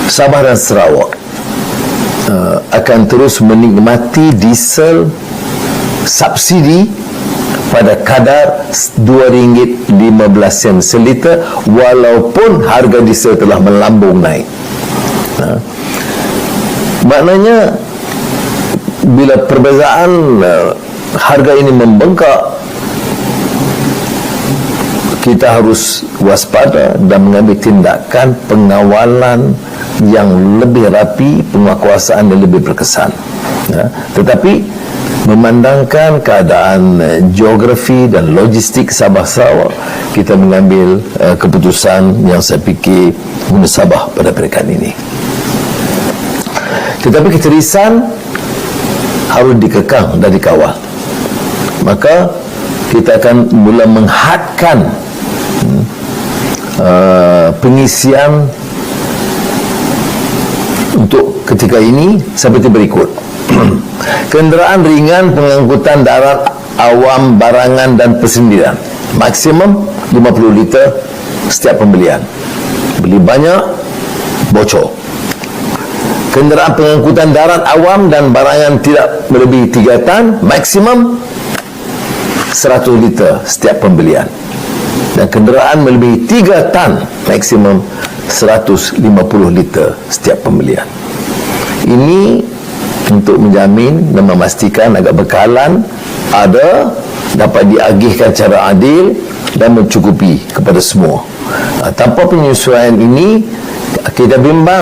Sabah dan Sarawak akan terus menikmati diesel subsidi pada kadar RM2.15 seliter walaupun harga diesel telah melambung naik. Maknanya bila perbezaan harga ini membengkak, kita harus waspada dan mengambil tindakan pengawalan yang lebih rapi, penguasaan yang lebih berkesan. Tetapi memandangkan keadaan geografi dan logistik Sabah Sarawak, kita mengambil keputusan yang saya fikir munasabah pada peringkat ini. Tetapi keterisan harus dikekang dan dikawal. Maka kita akan mula menghadkan pengisian untuk ketika ini seperti berikut. Kenderaan ringan pengangkutan darat awam, barangan dan persendirian, maksimum 50 liter setiap pembelian. Beli banyak, bocor. Kenderaan pengangkutan darat awam dan barangan tidak melebihi 3 tan, maksimum 100 liter setiap pembelian. Dan kenderaan melebihi 3 tan, maksimum 150 liter setiap pembelian. Ini untuk menjamin dan memastikan agar bekalan ada, dapat diagihkan secara adil dan mencukupi kepada semua. Tanpa penyesuaian ini, kita bimbang